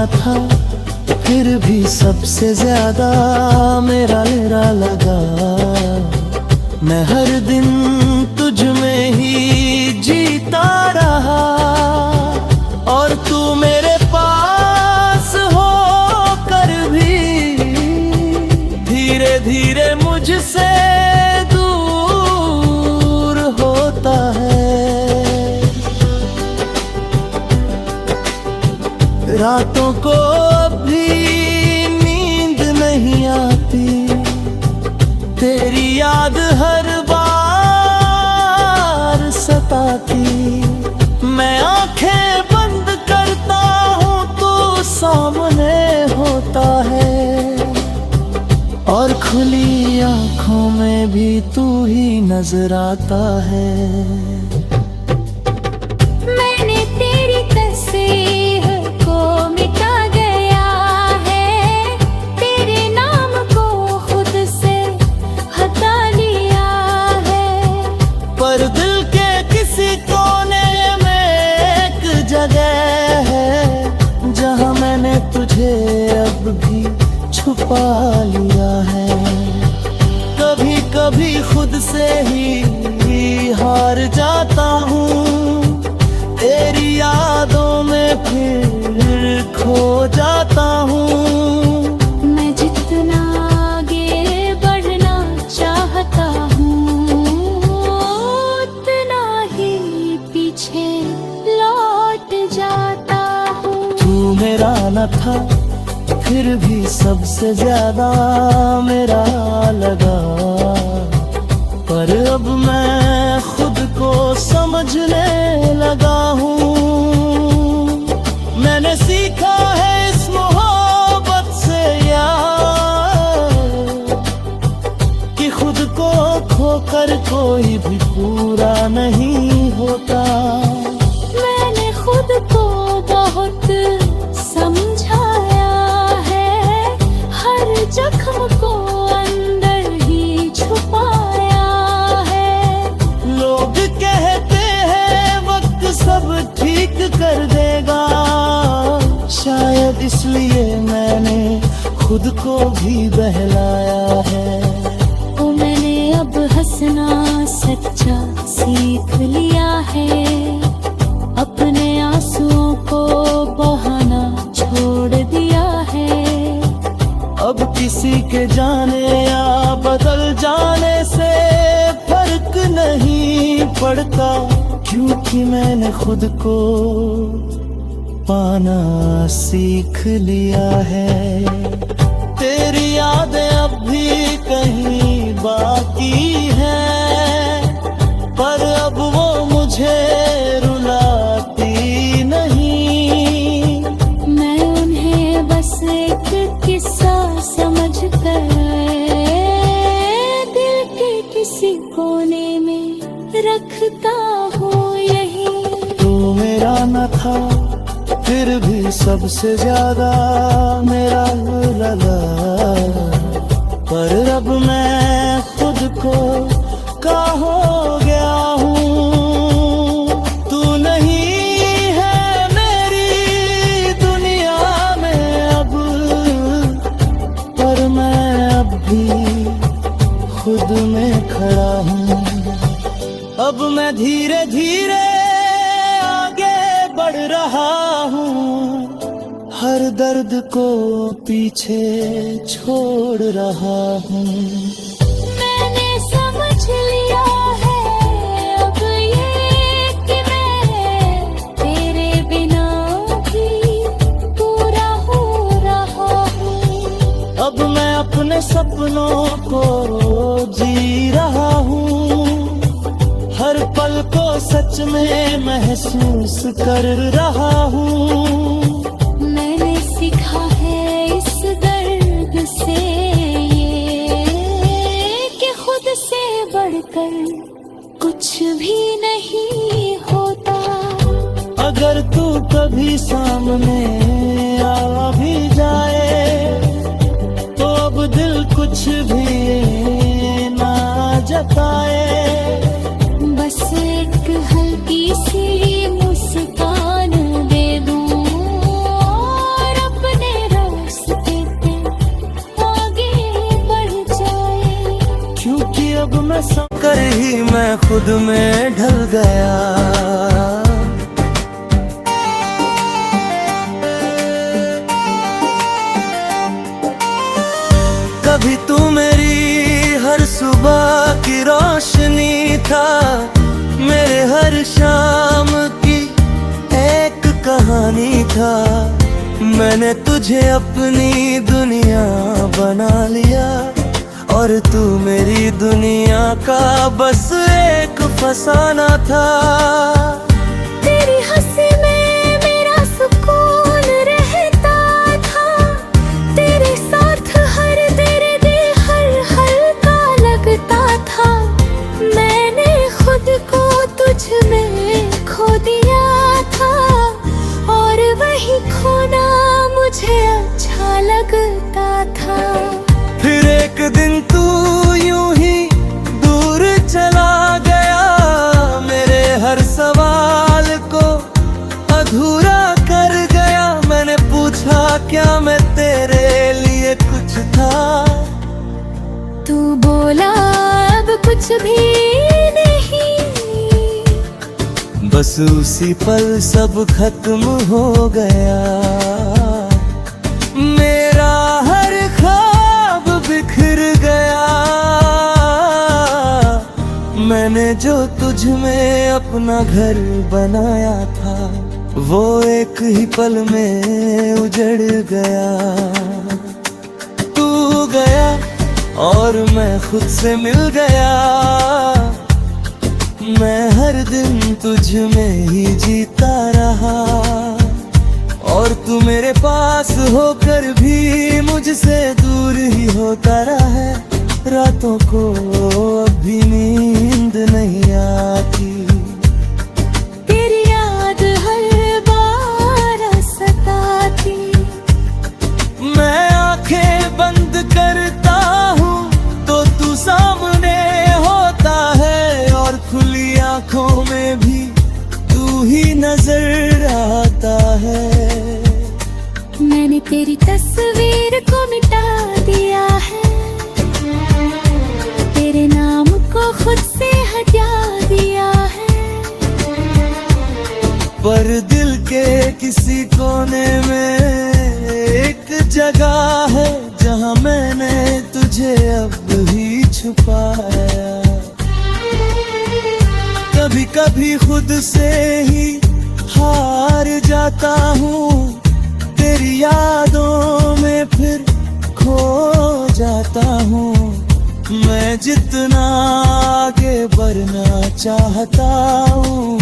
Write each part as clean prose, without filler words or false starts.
न था, फिर भी सबसे ज्यादा मेरा लगा। मैं हर दिन तुझ में ही जीता रहा, और तू मेरे पास हो कर भी धीरे धीरे मुझसे दूर होता है। रातों को भी नींद नहीं आती, तेरी याद हर बार सताती। मैं आंखें बंद करता हूँ, तू सामने होता है, और खुली आंखों में भी तू ही नजर आता है। पर दिल के किसी कोने में एक जगह है, जहाँ मैंने तुझे अब भी छुपा लिया है। कभी कभी खुद से ही हार जाता हूँ, तेरी यादों में फिर खो जाता हूँ। मैं जितना आगे बढ़ना चाहता हूँ, उतना ही पीछे लौट जाता हूँ। तू मेरा न था, फिर भी सबसे ज्यादा मेरा लगा। पर अब मैं खुद को समझने लगा हूँ। मैंने सीखा है इस मोहब्बत से यार, कि खुद को खोकर कोई भी पूरा नहीं होता। मैंने खुद को बहुत समझाया है, हर जख्म को अंदर ही छुपाया है। लोग कहते हैं वक्त सब ठीक कर देगा, शायद इसलिए मैंने खुद को भी बहलाया है। ओ मैंने अब हंसना सच्चा सीख लिया है, अपने आंसुओं को बहाना छोड़ दिया है। अब किसी के जाने या बदल जाने से फर्क नहीं पड़ता, क्योंकि मैंने खुद को पाना सीख लिया है। तेरी यादें अब भी कहीं बाकी हैं, पर अब वो मुझे रुलाती नहीं। मैं उन्हें बस एक किस्सा समझकर दिल के किसी कोने में रखता हूँ यही। तू मेरा न था, फिर भी सबसे ज्यादा मेरा लगा। पर अब मैं खुद को का हो गया हूँ। तू नहीं है मेरी दुनिया में अब, पर मैं अब भी खुद में खड़ा हूँ। अब मैं धीरे धीरे आगे बढ़ रहा हूँ, हर दर्द को पीछे छोड़ रहा हूँ। मैंने समझ लिया है अब ये कि मैं तेरे बिना भी पूरा हो रहा हूँ। अब मैं अपने सपनों को जी रहा हूँ, हर पल को सच में महसूस कर रहा हूँ। मैंने सीखा है इस दर्द से ये, कि खुद से बढ़कर कुछ भी नहीं होता। अगर तू कभी सामने आ भी जाए, तो अब दिल कुछ भी ना जताए। बस एक हल्की सी मुस्कान दे दूं, और खुद में ढल गया। कभी तू मेरी हर सुबह की रोशनी था, मेरे हर शाम की एक कहानी था। मैंने तुझे अपनी दुनिया बना लिया और तू मेरी दुनिया का बस एक फसाना था। तेरी हंसी में मेरा सुकून रहता था, तेरे साथ हर तेरे दे हर हल्का लगता था। मैंने खुद को तुझ में खो दिया था और वही खोना मुझे अच्छा लगता था। फिर एक दिन तू यूं ही दूर चला गया, मेरे हर सवाल को अधूरा कर गया। मैंने पूछा क्या मैं तेरे लिए कुछ था, तू बोला अब कुछ भी नहीं। बस उसी पल सब खत्म हो गया। मेरा हर ख्वाब बिखर गया। मैंने जो तुझ में अपना घर बनाया था, वो एक ही पल में उजड़ गया। तू गया और मैं खुद से मिल गया। मैं हर दिन तुझ में ही जीता रहा और तू मेरे पास होकर भी मुझसे दूर ही होता रहा है। रातों को अभी नींद नहीं आती, तेरी याद हर बार सताती। मैं आंखें बंद करता हूँ तो तू सामने होता है और खुली आंखों में भी तू ही नजर आता है। मैंने तेरी तस्वीर को मिटा दिया है, तेरे नाम को खुद से हटा दिया है। पर दिल के किसी कोने में एक जगह है जहाँ मैंने तुझे अब भी छुपाया। कभी कभी खुद से ही हार जाता हूँ, तेरी यादों में फिर खो जाता हूँ। मैं जितना आगे बढ़ना चाहता हूँ,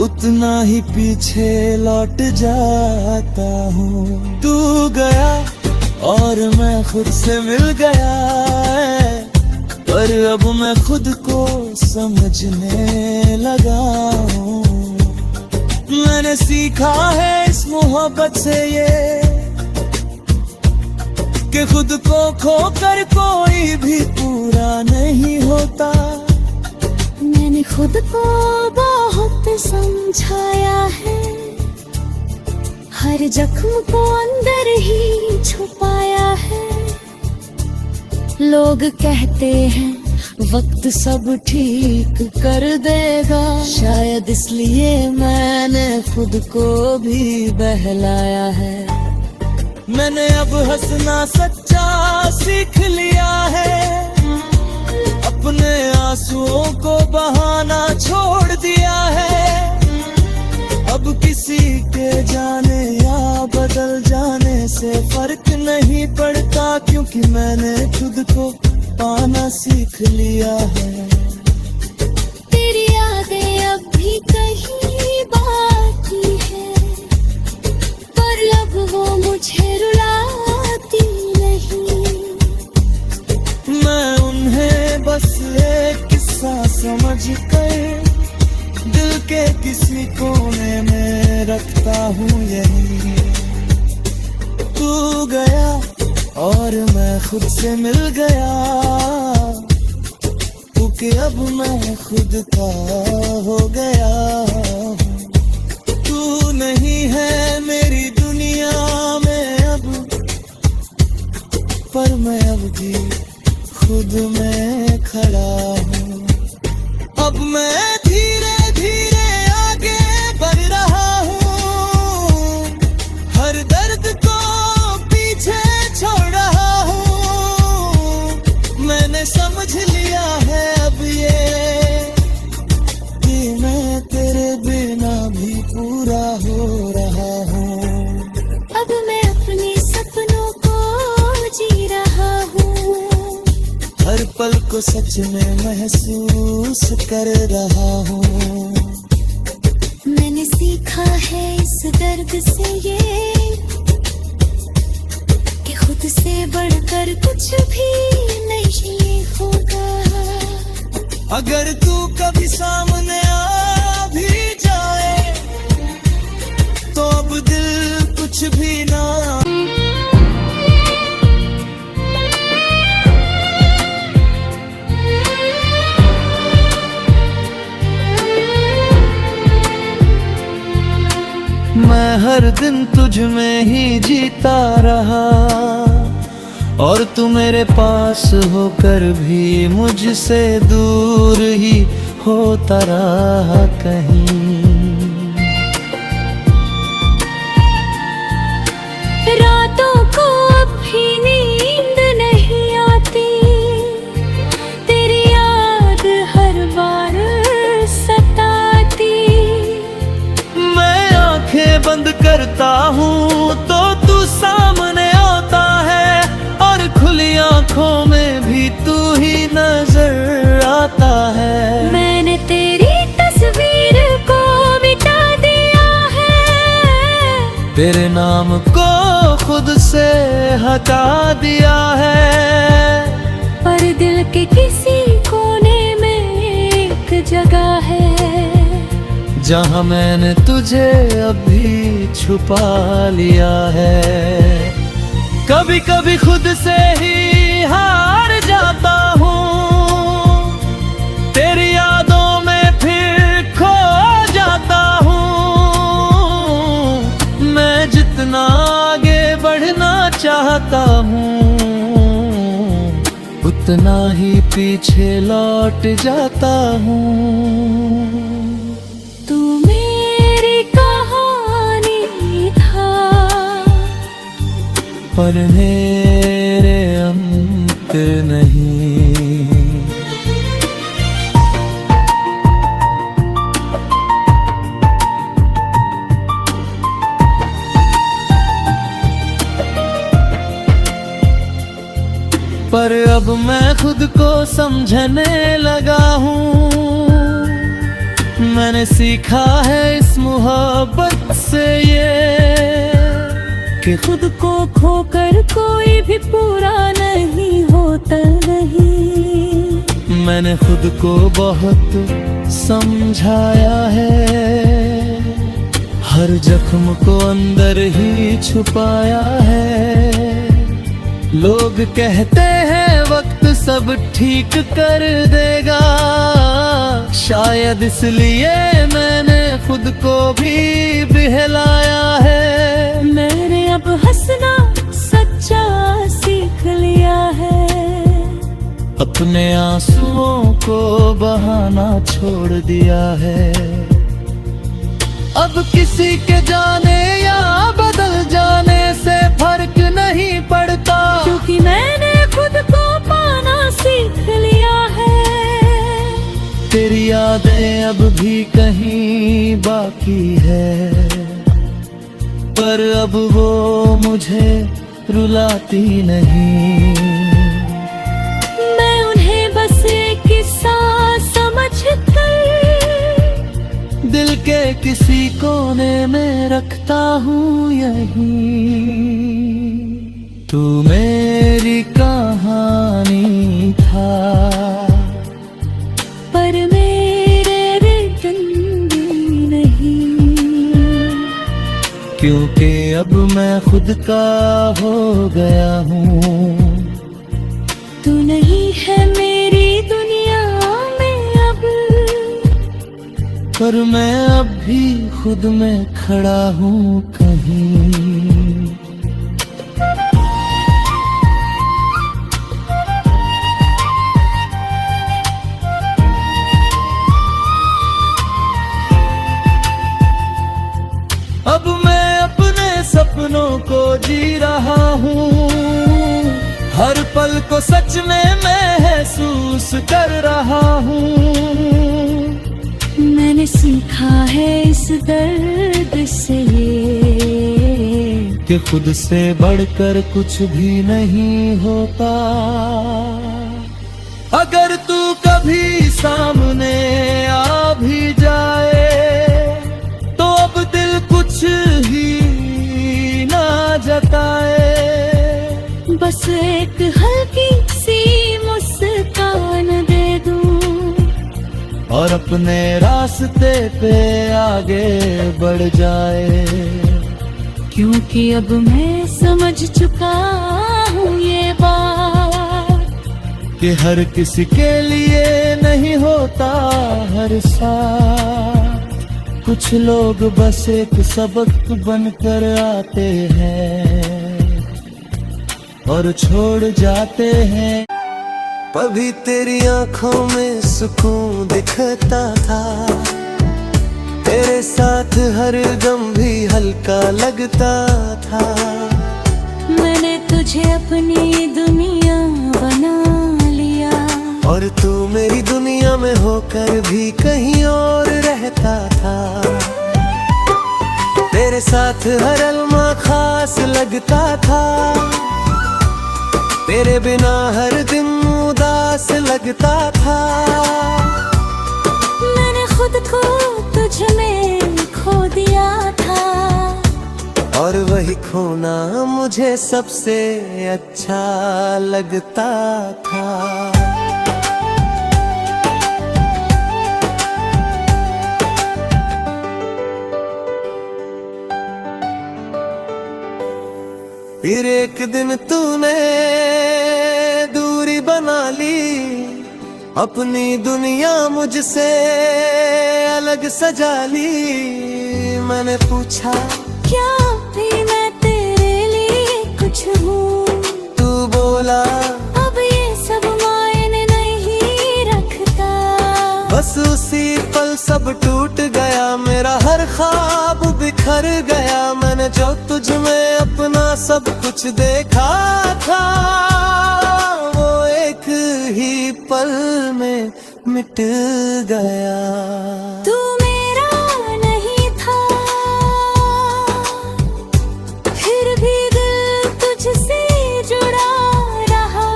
उतना ही पीछे लौट जाता हूँ। तू गया और मैं खुद से मिल गया, पर अब मैं खुद को समझने लगा हूँ। मैंने सीखा है इस मोहब्बत से ये कि खुद को खोकर कोई भी पूरा नहीं होता। मैंने खुद को बहुत समझाया है, हर जख्म को अंदर ही छुपाया है। लोग कहते हैं वक्त सब ठीक कर देगा, शायद इसलिए मैंने खुद को भी बहलाया है। मैंने अब हंसना सच्चा सीख लिया है, अपने आंसुओं को बहाना छोड़ दिया है। अब किसी के जाने या बदल जाने से फर्क नहीं पड़ता, क्योंकि मैंने खुद को पाना सीख लिया है। तेरी यादें अब भी कहीं बाकी है, पर अब वो मुझे रुलाती नहीं। मैं उन्हें बस एक किस्सा समझ कर दिल के किसी कोने में रखता हूँ यही। तू गया और मैं खुद से मिल गया, क्योंकि अब मैं खुद का हो गया। तू नहीं है मेरी दुनिया में अब, पर मैं अब भी खुद में खड़ा हूँ। अब को सच में महसूस कर रहा हूँ। मैंने सीखा है इस दर्द से ये कि खुद से बढ़कर कुछ भी नहीं होगा। अगर तू कभी सामने आ भी जाए तो अब दिल कुछ भी ना। मैं हर दिन तुझ में ही जीता रहा और तू मेरे पास होकर भी मुझसे दूर ही होता रहा कहीं। रातों को अब भी नींद नहीं आती, तेरी याद हर बार सताती। मैं आंखें बंद करता हूँ तो तू सामने आता है और खुली आंखों में भी तू ही नजर आता है। मैंने तेरी तस्वीर को मिटा दिया है, तेरे नाम को खुद से हटा दिया है, पर दिल के किसी कोने में एक जगह है जहाँ मैंने तुझे अभी छुपा लिया है। कभी कभी खुद से ही हार जाता हूँ, तेरी यादों में फिर खो जाता हूँ। मैं जितना आगे बढ़ना चाहता हूँ उतना ही पीछे लौट जाता हूँ। तू मेरी कहानी था पर मेरे अंत नहीं। पर अब मैं खुद को समझने लगा हूँ। मैंने सीखा है इस मोहब्बत से ये कि खुद को खोकर कोई भी पूरा नहीं होता नहीं। मैंने खुद को बहुत समझाया है, हर जख्म को अंदर ही छुपाया है। लोग कहते हैं वक्त सब ठीक कर देगा, शायद इसलिए मैंने खुद को भी बहलाया है। मैंने अब हंसना सच्चा सीख लिया है, अपने आंसुओं को बहाना छोड़ दिया है। अब किसी के जाने या बदल जाने से फर्क नहीं पड़ता, क्योंकि मैंने खुद को पाना सीख लिया है। तेरी यादें अब भी कहीं बाकी है, पर अब वो मुझे रुलाती नहीं। मैं उन्हें बस एक किस्सा समझकर दिल के किसी कोने में रखता हूँ यहीं। तू मेरी कहानी था पर मेरे रिटर्न भी नहीं, क्योंकि अब मैं खुद का हो गया हूँ। तू नहीं है मेरी दुनिया में अब, पर मैं अब भी खुद में खड़ा हूँ कहीं। अब मैं अपने सपनों को जी रहा हूँ, हर पल को सच में महसूस कर रहा हूँ। मैंने सीखा है इस दर्द से कि खुद से बढ़कर कुछ भी नहीं होता। अगर कभी सामने आ भी जाए तो अब दिल कुछ ही ना जताए। बस एक हल्की सी मुस्कान दे दूं और अपने रास्ते पे आगे बढ़ जाए। क्योंकि अब मैं समझ चुका हूँ ये बात कि हर किसी के लिए नहीं होता हर साथ। कुछ लोग बस एक सबक बनकर आते हैं और छोड़ जाते हैं। कभी तेरी आंखों में सुकून दिखता था, तेरे साथ हर गम भी हल्का लगता था। मैंने तुझे अपनी दुनिया बना लिया और तू मेरी दुनिया में होकर भी कहीं और रहता था। तेरे साथ हर अलमा खास लगता था, तेरे बिना हर दिन उदास लगता था। मैंने खुद को तुझ में खो दिया था और वही खोना मुझे सबसे अच्छा लगता था। फिर एक दिन तूने दूरी बना ली, अपनी दुनिया मुझसे अलग सजा ली। मैंने पूछा क्या भी मैं तेरे लिए कुछ हूँ? तू बोला अब ये सब मायने नहीं रखता। बस उसी पल सब टूट गया, मेरा हर ख्वाब बिखर गया। मैंने जो तुझ में अपना सब कुछ देखा था, वो एक ही पल में मिट गया। तू मेरा नहीं था, फिर भी दिल तुझसे जुड़ा रहा।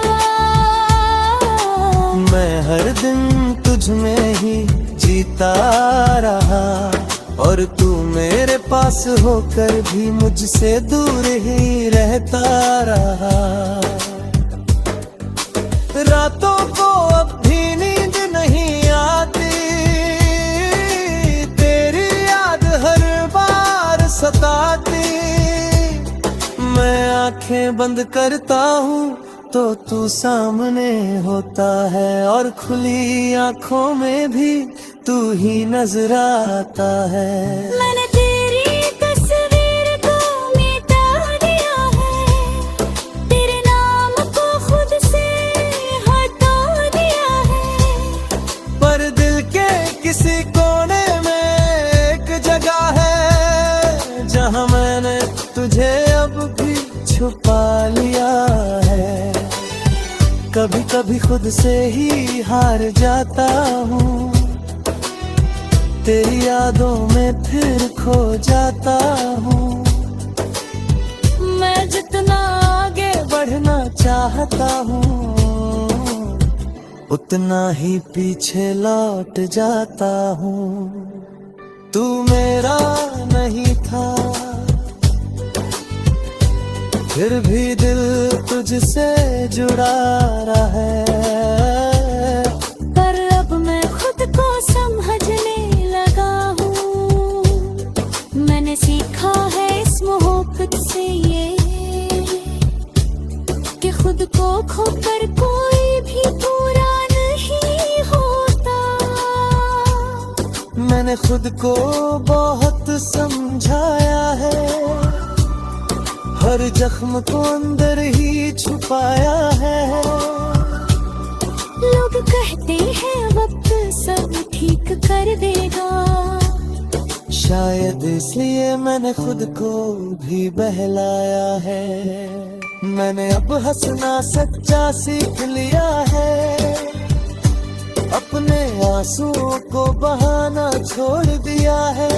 मैं हर दिन तुझ में ही जीता रहा और तू मेरे पास होकर भी मुझसे दूर ही रहता रहा। रातों को अब भी नींद नहीं आती, तेरी याद हर बार सताती। मैं आंखें बंद करता हूँ तो तू सामने होता है और खुली आंखों में भी तू ही नजर आता है। मैंने तेरी तस्वीर को मिटा दिया है, तेरे नाम को खुद से हटा दिया है। पर दिल के किसी कोने में एक जगह है, जहाँ मैंने तुझे अब भी छुपा लिया है। कभी कभी खुद से ही हार जाता हूँ, तेरी यादों में फिर खो जाता हूँ। मैं जितना आगे बढ़ना चाहता हूँ, उतना ही पीछे लौट जाता हूँ। तू मेरा नहीं था, फिर भी दिल तुझसे जुड़ा रहा है। पर अब मैं खुद को समझने लगा हूँ, मैंने सीखा है इस मोहब्बत से ये कि खुद को खोकर कोई भी पूरा नहीं होता। मैंने खुद को बहुत समझाया है, हर जख्म को अंदर ही छुपाया है। लोग कहते हैं वक्त सब ठीक कर देगा, शायद इसलिए मैंने खुद को भी बहलाया है। मैंने अब हंसना सच्चा सीख लिया है, अपने आंसुओं को बहाना छोड़ दिया है।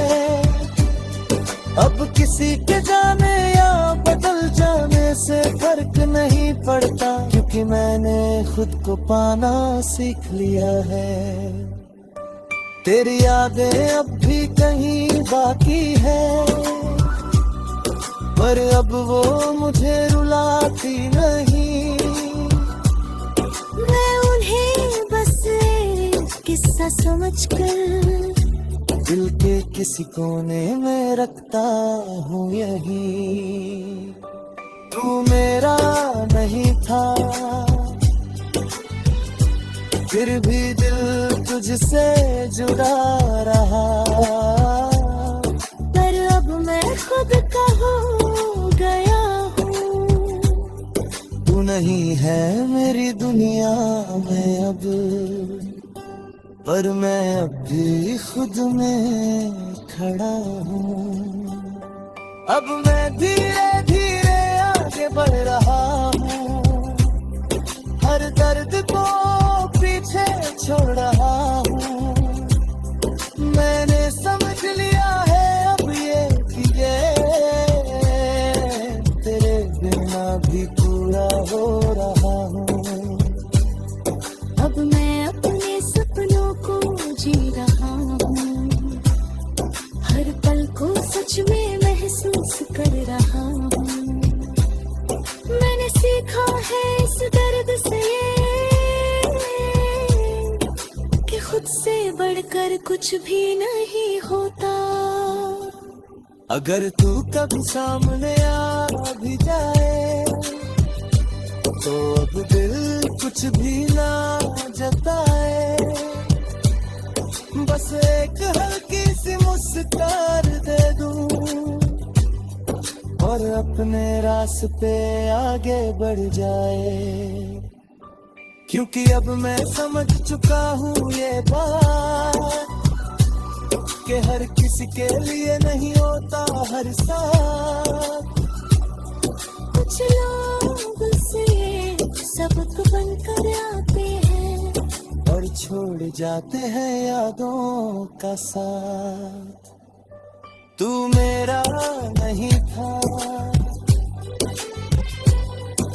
अब किसी के जाने या बदल जाने से फर्क नहीं पड़ता, क्योंकि मैंने खुद को पाना सीख लिया है। तेरी यादें अब भी कहीं बाकी है, पर अब वो मुझे रुलाती नहीं। मैं उन्हें बस एक किस्सा समझकर दिल के किसी कोने में रखता हूँ यही। तू मेरा नहीं था, फिर भी दिल तुझसे जुड़ा रहा। पर अब मैं खुद का हो गया हूँ। तू नहीं है मेरी दुनिया में अब, पर मैं अब भी खुद में खड़ा हूँ। अब मैं धीरे धीरे आगे बढ़ रहा हूँ, हर दर्द को पीछे छोड़ रहा हूँ। मैंने समझ लिया है अब ये कि ये तेरे बिना भी पूरा हो रहा हूँ। अब मैं अपने सपनों को जी रहा हूँ, हर पल को सच में महसूस कर रहा हूँ। मैंने सीखा है इस दर्द से कि खुद से बढ़कर कुछ भी नहीं होता। अगर तू कभी सामने आ भी जाए, तो अब दिल कुछ भी ना जताए। बस एक हल्की सी मुस्कान दे दूं, और अपने रास्ते आगे बढ़ जाए। क्योंकि अब मैं समझ चुका हूँ ये बात, कि हर किसी के लिए नहीं होता हर साथ। कुछ लोग से सबक बनकर आते हैं, और छोड़ जाते हैं यादों का साथ। तू मेरा नहीं था,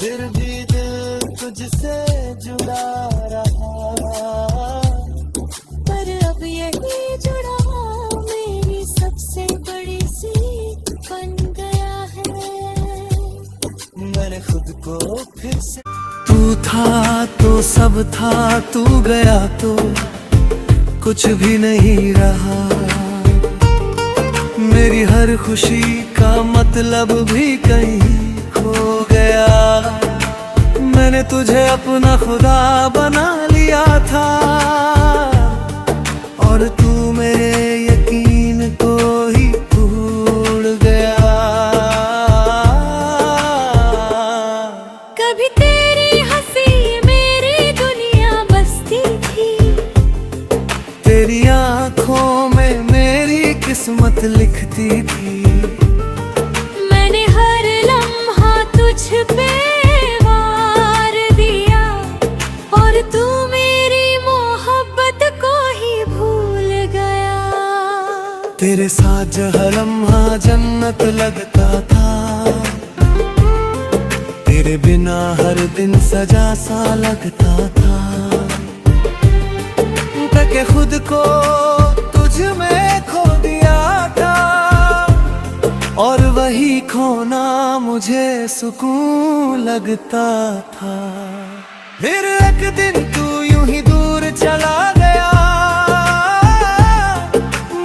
फिर भी दिल तुझसे जुड़ा रहा। पर अब यही जुड़ा मेरी सबसे बड़ी सीख बन गया है। मैंने खुद को फिर से, तू था तो सब था, तू गया तो कुछ भी नहीं रहा। मेरी हर खुशी का मतलब भी कहीं खो गया। मैंने तुझे अपना खुदा बना लिया था, और तू मेरे यकीन को ही भूल गया। कभी तेरी हंसी मेरी दुनिया बसती थी, तेरी आंखों में मेरी किस्मत लिखती थी। मैंने हर लम्हा तुझ पे वार दिया, और तू मेरी मोहब्बत को ही भूल गया। तेरे साथ जहाँ लम्हा जन्नत लगता था, तेरे बिना हर दिन सजा सा लगता था। के खुद को तुझ में खो दिया था, और वही खोना मुझे सुकून लगता था। फिर एक दिन तू यूं ही दूर चला गया,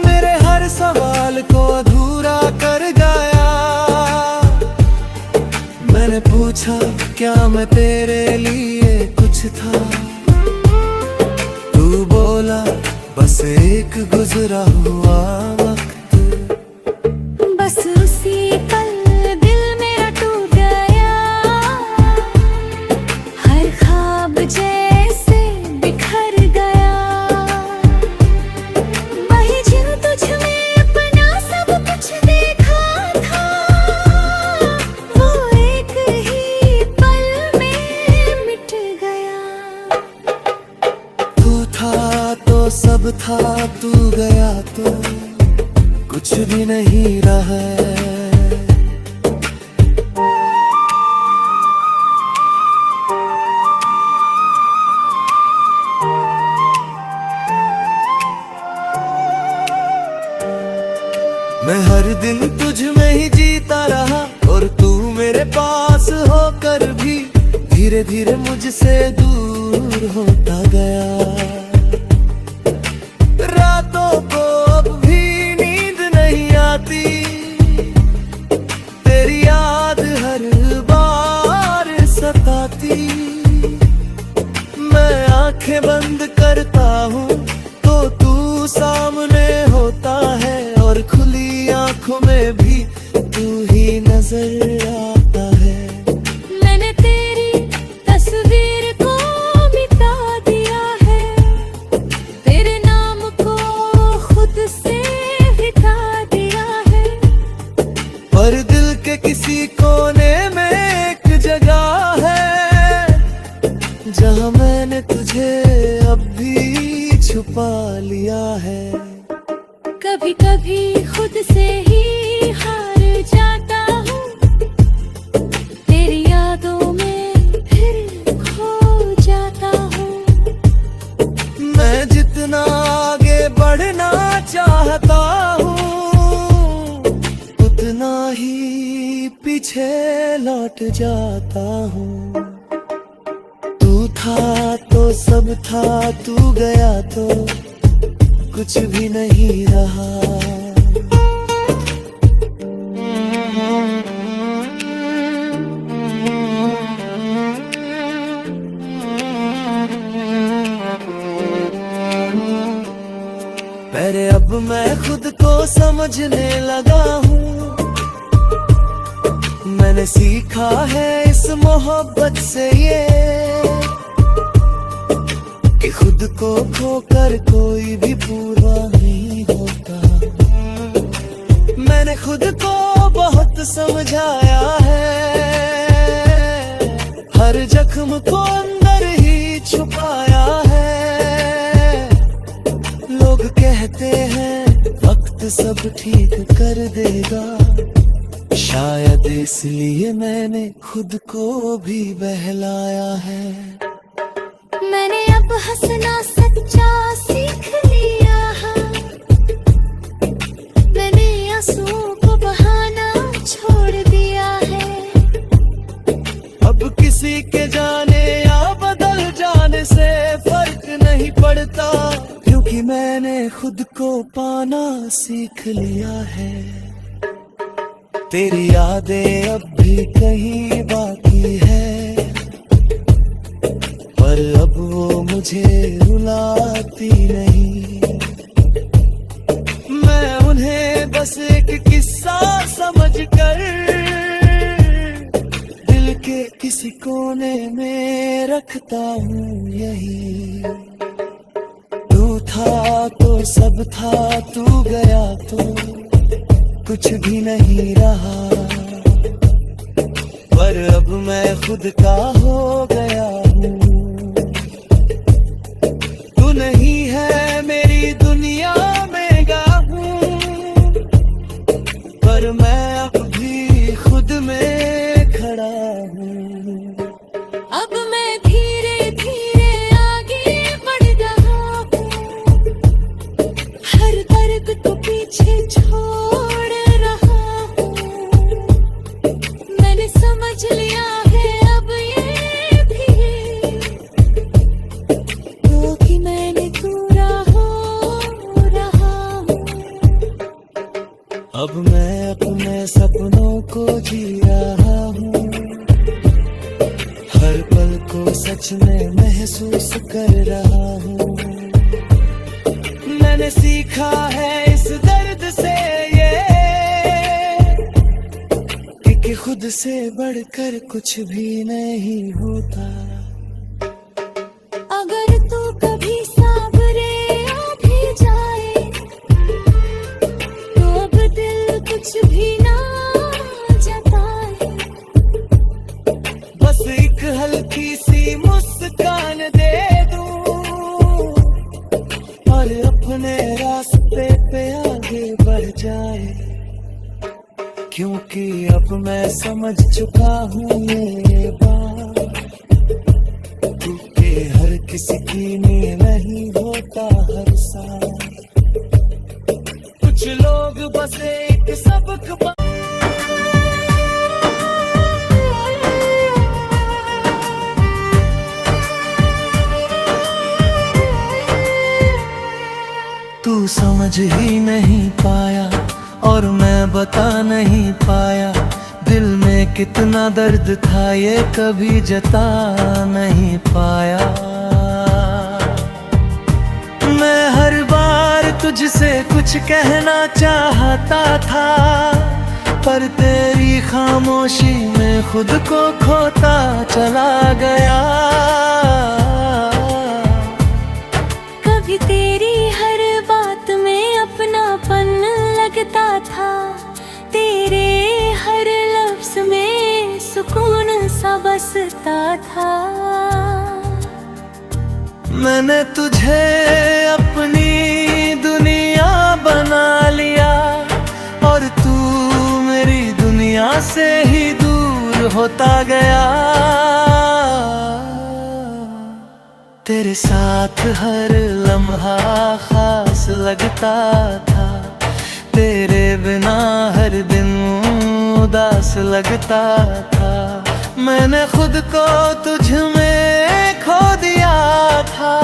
मेरे हर सवाल को अधूरा कर गया। मैंने पूछा क्या मैं तेरे लिए कुछ था, तू बोला बस एक गुजरा हुआ वक्त। बस उसी पल दिल मेरा टूट गया, हर ख्वाब जैसे बिखर गया। वही जिन तुझ में अपना सब कुछ देखा था, वो एक ही पल में मिट गया। तू था तो सब था, तू गया तो कुछ भी नहीं रहा। धीरे धीरे मुझसे दूर होता गया। रातों को अब भी नींद नहीं आती, तेरी याद हर बार सताती। मैं आंखें बंद करता हूँ तो तू सामने होता है, और खुली आंखों में भी तू ही नजर आता है। मैंने तेरी तस्वीर को मिटा दिया है, तेरे नाम को खुद से हटा दिया है। पर दिल के किसी कोने में एक जगह है, जहाँ मैंने तुझे अब भी छुपा लिया है। कभी कभी खुद से ही हार जाता हूँ, तेरी यादों में फिर खो जाता हूँ। मैं जितना आगे बढ़ना चाहता हूँ, उतना ही पीछे लौट जाता हूँ। तू था तो सब था, तू गया तो कुछ भी नहीं रहा। पर अब मैं खुद को समझने लगा हूँ, मैंने सीखा है इस मोहब्बत से ये, कि खुद को खोकर कोई भी पूरा नहीं होता। मैंने खुद को बहुत समझाया है, हर जख्म को अंदर ही छुपाया है। लोग कहते हैं वक्त सब ठीक कर देगा, शायद इसलिए मैंने खुद को भी बहलाया है। मैंने अब हंसना सच्चा सीख लिया है, मैंने आंसुओं को बहाना छोड़ दिया है। अब किसी के जाने या बदल जाने से फर्क नहीं पड़ता, क्योंकि मैंने खुद को पाना सीख लिया है। तेरी यादें अब भी कहीं बाकी है, पर अब वो मुझे रुलाती नहीं। मैं उन्हें बस एक किस्सा समझकर दिल के किसी कोने में रखता हूँ यही। तू था तो सब था, तू गया तो कुछ भी नहीं रहा। पर अब मैं खुद का हो गया हूँ, तू नहीं है मेरी दुनिया में गाहूँ, पर मैं अब भी खुद में खड़ा हूँ। अब मैं धीरे धीरे आगे बढ़ रहा हूँ, हर दर्द को पीछे छोड़ रहा हूँ। मैंने समझ लिया है अब ये भी, तो कि मैंने पूरा हो रहा हूँ। अब मैं अपने सपनों को जी रहा हूँ, हर पल को सच में महसूस कर रहा हूँ। मैंने सीखा है इस दर्द से ये, कि खुद से बढ़कर कुछ भी नहीं होता। अगर तू कभी साबरे आ भी जाए, तो अब दिल कुछ भी ना जताए। बस एक हल्की सी मुस्कान दे दूं, और अपने रास्ते पे आगे बढ़ जाए। क्योंकि अब मैं समझ चुका हूँ ये बात, क्योंकि हर किसी की नहीं होता हर साथ। कुछ लोग बस एक सबक ही नहीं पाया और मैं बता नहीं पाया दिल में कितना दर्द था ये कभी जता नहीं पाया। मैं हर बार तुझसे कुछ कहना चाहता था पर तेरी खामोशी में खुद को खोता चला गया। कभी तेरी हर बात में अपनापन लगता था, तेरे हर लफ्ज में सुकून सा बसता था। मैंने तुझे अपनी दुनिया बना लिया और तू मेरी दुनिया से ही दूर होता गया। तेरे साथ हर लम्हा खास लगता था, तेरे बिना हर दिन उदास लगता था। मैंने खुद को तुझ में खो दिया था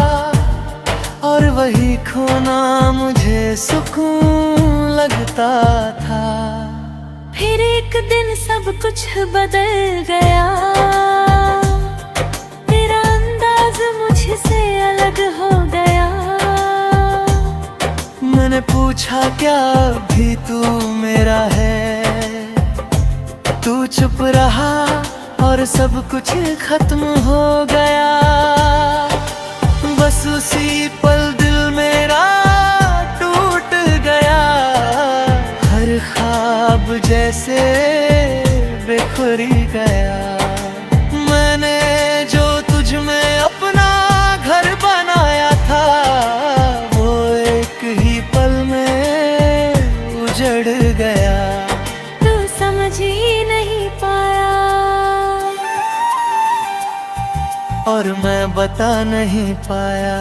और वही खोना मुझे सुकून लगता था। फिर एक दिन सब कुछ बदल गया, तेरा अंदाज मुझसे अलग हो गया। मैंने पूछा क्या भी तू मेरा है, तू चुप रहा और सब कुछ खत्म हो गया। बस उसी पल दिल मेरा टूट गया, हर ख्वाब जैसे बिखरी गया। मैंने जो तुझ में अपना घर बनाया था वो एक ही पल में उजड़ गया। तू समझ ही नहीं पाया और मैं बता नहीं पाया।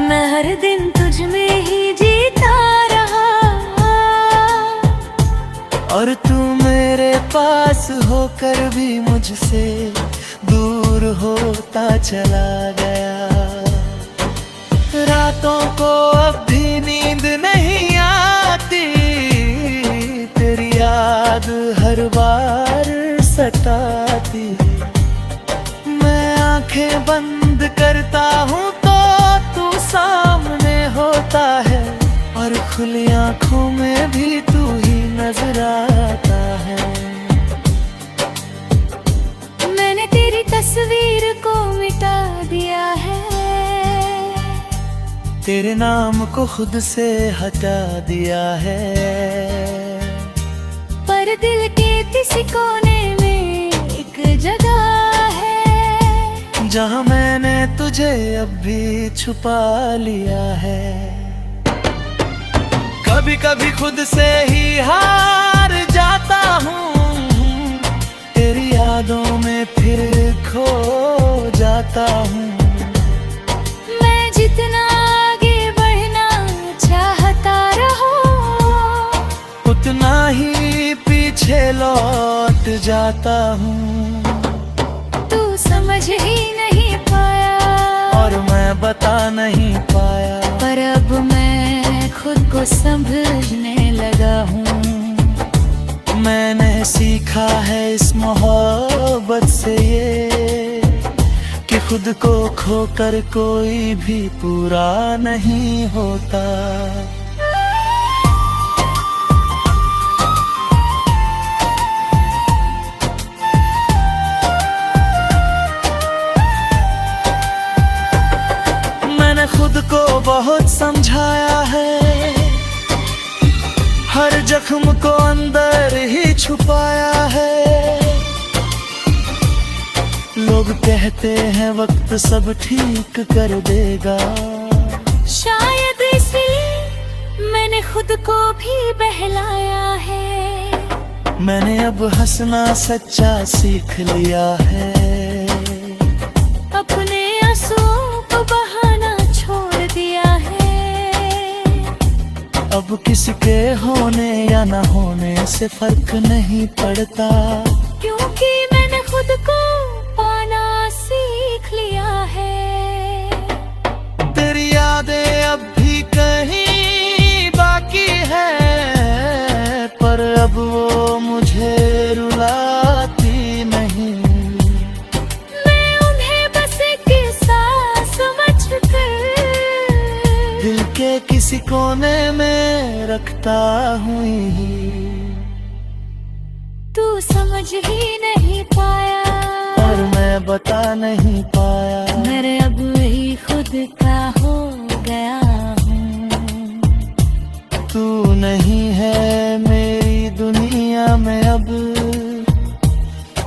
मैं हर दिन तुझ में ही जीता रहा और तू मेरे पास होकर भी मुझसे दूर होता चला गया। रातों को अब भी नींद नहीं आती, तेरी याद हर बार सताती। मैं आंखें बंद करता हूँ तो तू सामने होता है और खुली आंखों में भी तू ही नजर आता है। मैंने तेरी तस्वीर को मिटा दिया है, तेरे नाम को खुद से हटा दिया है। पर दिल के किसी कोने में एक जगह है जहाँ मैंने तुझे अब भी छुपा लिया है। कभी कभी खुद से ही हार जाता हूँ, तेरी यादों में फिर खो जाता हूँ। मैं जितना आगे बढ़ना चाहता रहूं, उतना ही पीछे लौट जाता हूँ। तू समझ ही नहीं पाया और मैं बता नहीं पाया, पर अब मैं खुद को समझने लगा हूँ। मैंने सीखा है इस मोहब्बत से ये कि खुद को खोकर कोई भी पूरा नहीं होता। मैंने खुद को बहुत समझाया है, हर जख्म को अंदर ही छुपाया है। लोग कहते हैं वक्त सब ठीक कर देगा, शायद इसलिए मैंने खुद को भी बहलाया है। मैंने अब हंसना सच्चा सीख लिया है, अपने आंसुओं को बहाना छोड़ दिया है। अब किसके होने या न होने से फर्क नहीं पड़ता, क्योंकि मैंने खुद को पाना सीख लिया है। तेरी यादें अब भी कहीं बाकी है, पर अब वो मुझे रुलाती नहीं। मैं उन्हें बस एक किस्सा समझकर दिल के किसी कोने में रखता हूँ ही। तू समझ ही नहीं पाया और मैं बता नहीं पाया, मेरे अब ही खुद का हो गया हूँ। तू नहीं है मेरी दुनिया में अब,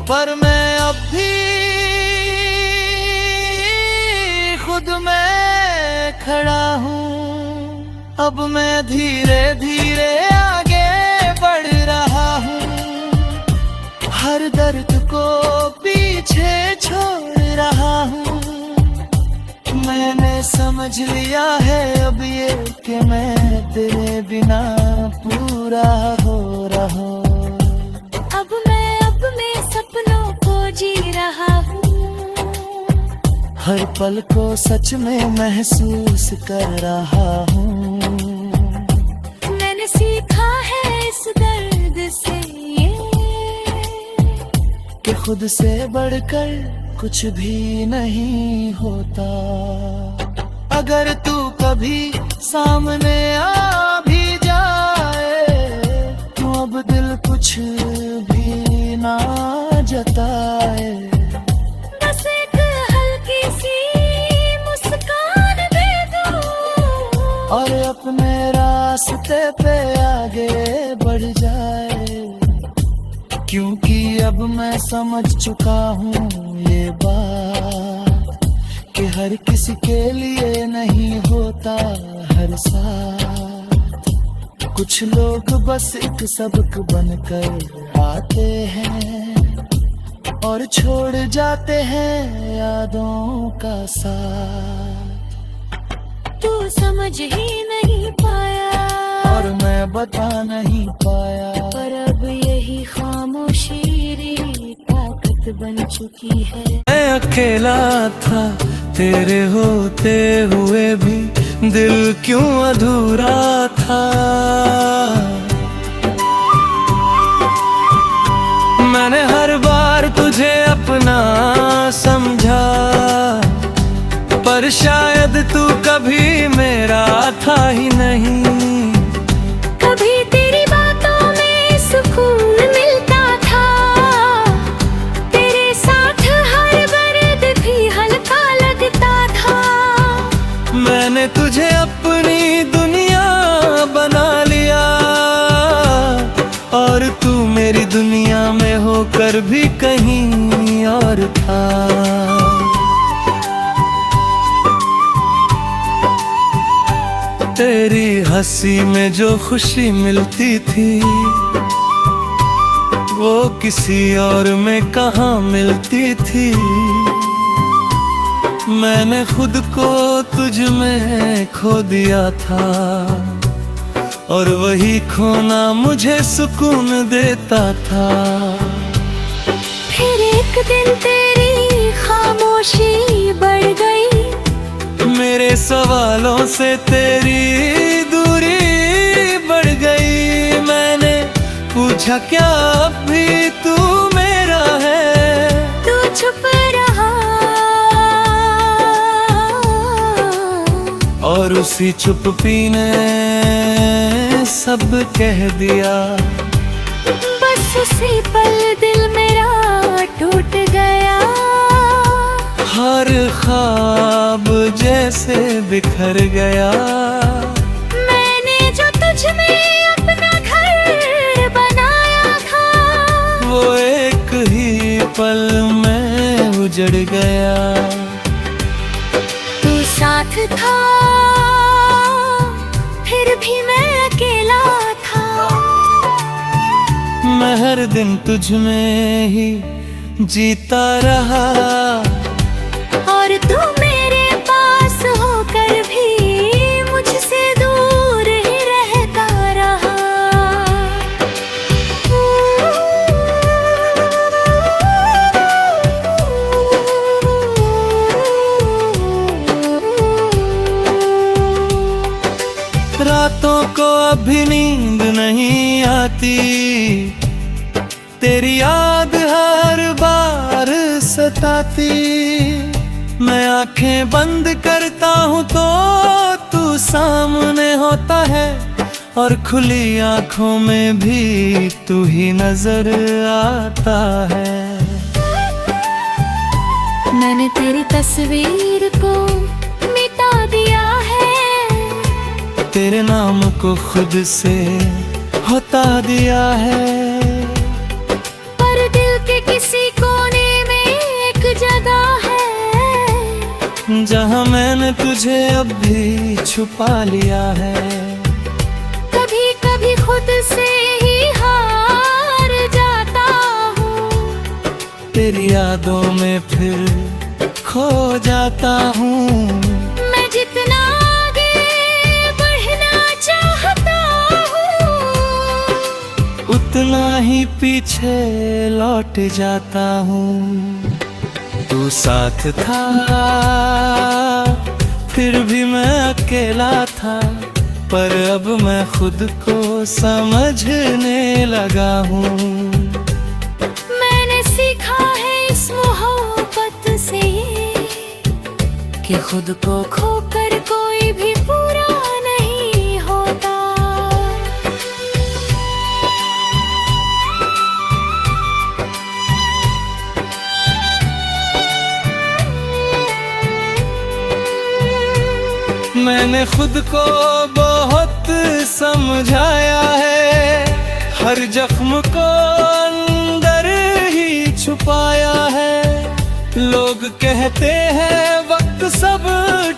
पर मैं अब भी खुद में खड़ा हूँ। अब मैं धीरे धीरे आगे बढ़ रहा हूँ, हर दर्द को पीछे छोड़ रहा हूँ। मैंने समझ लिया है अब ये कि मैं तेरे बिना पूरा हो रहा हूँ। अब मैं अपने सपनों को जी रहा हूँ, हर पल को सच में महसूस कर रहा हूँ। मैंने सीखा है इस दर्द से ये कि खुद से बढ़कर कुछ भी नहीं होता। अगर तू कभी सामने आ भी जाए, तो अब दिल कुछ भी ना जताए। बस एक हल्की सी मुस्कान दे दो और अपने रास्ते पे आगे बढ़ जाए। क्योंकि अब मैं समझ चुका हूँ ये बात कि हर किसी के लिए नहीं होता हर साथ। कुछ लोग बस एक सबक बनकर आते हैं और छोड़ जाते हैं यादों का साथ। तू समझ ही नहीं पाया और मैं बता नहीं पाया, पर अब यही खामोशी ताकत बन चुकी है। मैं अकेला था तेरे होते हुए भी, दिल क्यों अधूरा था। मैंने हर बार तुझे अपना समझा, पर शायद तू कभी मेरा था ही नहीं। कभी तेरी बातों में सुकून मिलता था, तेरे साथ हर दर्द भी हल्का लगता था। मैंने तुझे अपनी दुनिया बना लिया, और तू मेरी दुनिया में होकर भी कहीं और था। तेरी हंसी में जो खुशी मिलती थी, वो किसी और में कहाँ मिलती थी। मैंने खुद को तुझ में खो दिया था, और वही खोना मुझे सुकून देता था। फिर एक दिन तेरी खामोशी बढ़ गई, मेरे सवालों से तेरी दूरी बढ़ गई। मैंने पूछा क्या अब भी तू मेरा है, तू चुप रहा और उसी चुप्पी ने सब कह दिया। बस उसी पल दिल मेरा टूट गया, हर ख्वाब जैसे बिखर गया। मैंने जो तुझ में अपना घर बनाया था, वो एक ही पल में उजड़ गया। तू साथ था फिर भी मैं अकेला था। मैं हर दिन तुझ में ही जीता रहा, और तू मेरे पास होकर भी मुझसे दूर ही रहता रहा। तेरी याद हर बार सताती, मैं आंखें बंद करता हूँ तो तू सामने होता है, और खुली आंखों में भी तू ही नजर आता है। मैंने तेरी तस्वीर को मिटा दिया है, तेरे नाम को खुद से हटा दिया है, पर दिल के किसी कोने में एक जगह है, जहाँ मैंने तुझे अब भी छुपा लिया है। कभी कभी खुद से ही हार जाता हूँ, तेरी यादों में फिर खो जाता हूँ। मैं जितना आगे बढ़ना चाहता हूँ, उतना ही पीछे लौट जाता हूँ। तू साथ था फिर भी मैं अकेला था, पर अब मैं खुद को समझने लगा हूँ। मैंने सीखा है इस मोहब्बत से कि खुद को खोकर कोई भी पूरा नहीं होता। मैंने खुद को बहुत समझाया है, हर जख्म को अंदर ही छुपाया है। लोग कहते हैं वक्त सब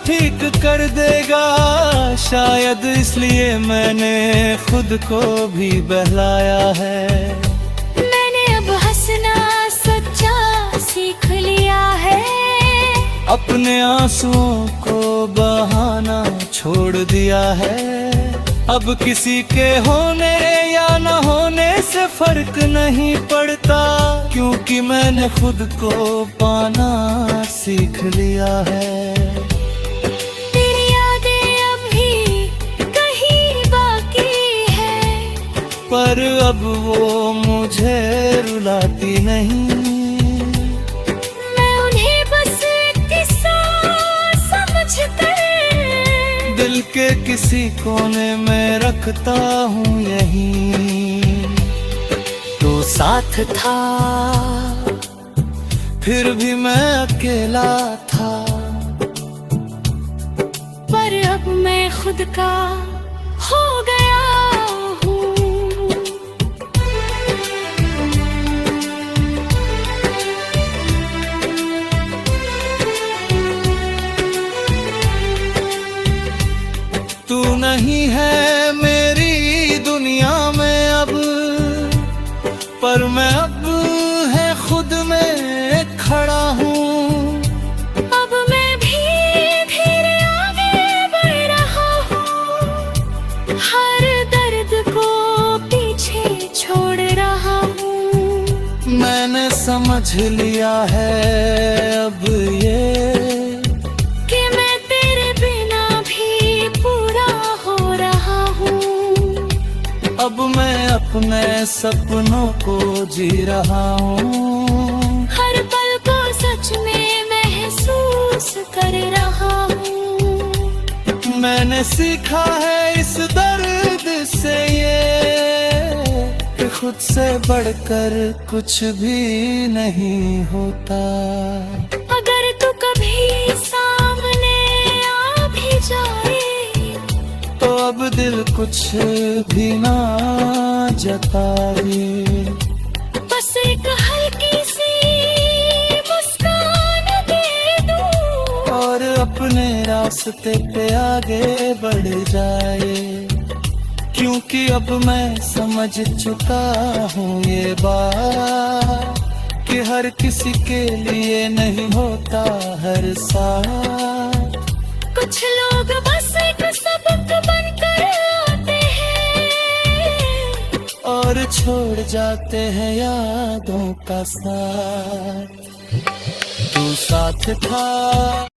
ठीक कर देगा, शायद इसलिए मैंने खुद को भी बहलाया है। मैंने अब हंसना सच्चा सीख लिया है, अपने आंसुओं को बहाना छोड़ दिया है। अब किसी के होने या न होने से फर्क नहीं पड़ता, क्योंकि मैंने खुद को पाना सीख लिया है। तेरी यादें अभी कहीं बाकी है, पर अब वो मुझे रुलाती नहीं। मैं उन्हें बस एक किस्सा समझकर दिल के किसी कोने में रखता हूँ यहीं। तो साथ था फिर भी मैं अकेला था, पर अब मैं खुद का हो गया हूँ। तू नहीं है मेरी दुनिया में अब, पर मैं अब है खुद में खड़ा हूँ। अब मैं भी धीरे आगे बढ़ रहा हूँ, हर दर्द को पीछे छोड़ रहा हूँ। मैंने समझ लिया है अब ये कि मैं तेरे बिना भी पूरा हो रहा हूँ। अब मैं अपने सपनों को जी रहा हूँ, हर पल को सच में महसूस कर रहा हूँ। मैंने सीखा है इस दर्द से ये कि खुद से बढ़कर कुछ भी नहीं होता। अगर तू कभी सामने आ भी जाए, तो अब दिल कुछ भी ना जताए। बस एक हल्की सी मुस्कान दे दूं, और अपने रास्ते पे आगे बढ़ जाए, क्योंकि अब मैं समझ चुका हूँ ये बात कि हर किसी के लिए नहीं होता हर साथ। कुछ लोग बस एक सबक बनकर आते हैं और छोड़ जाते हैं यादों का साथ। तू साथ था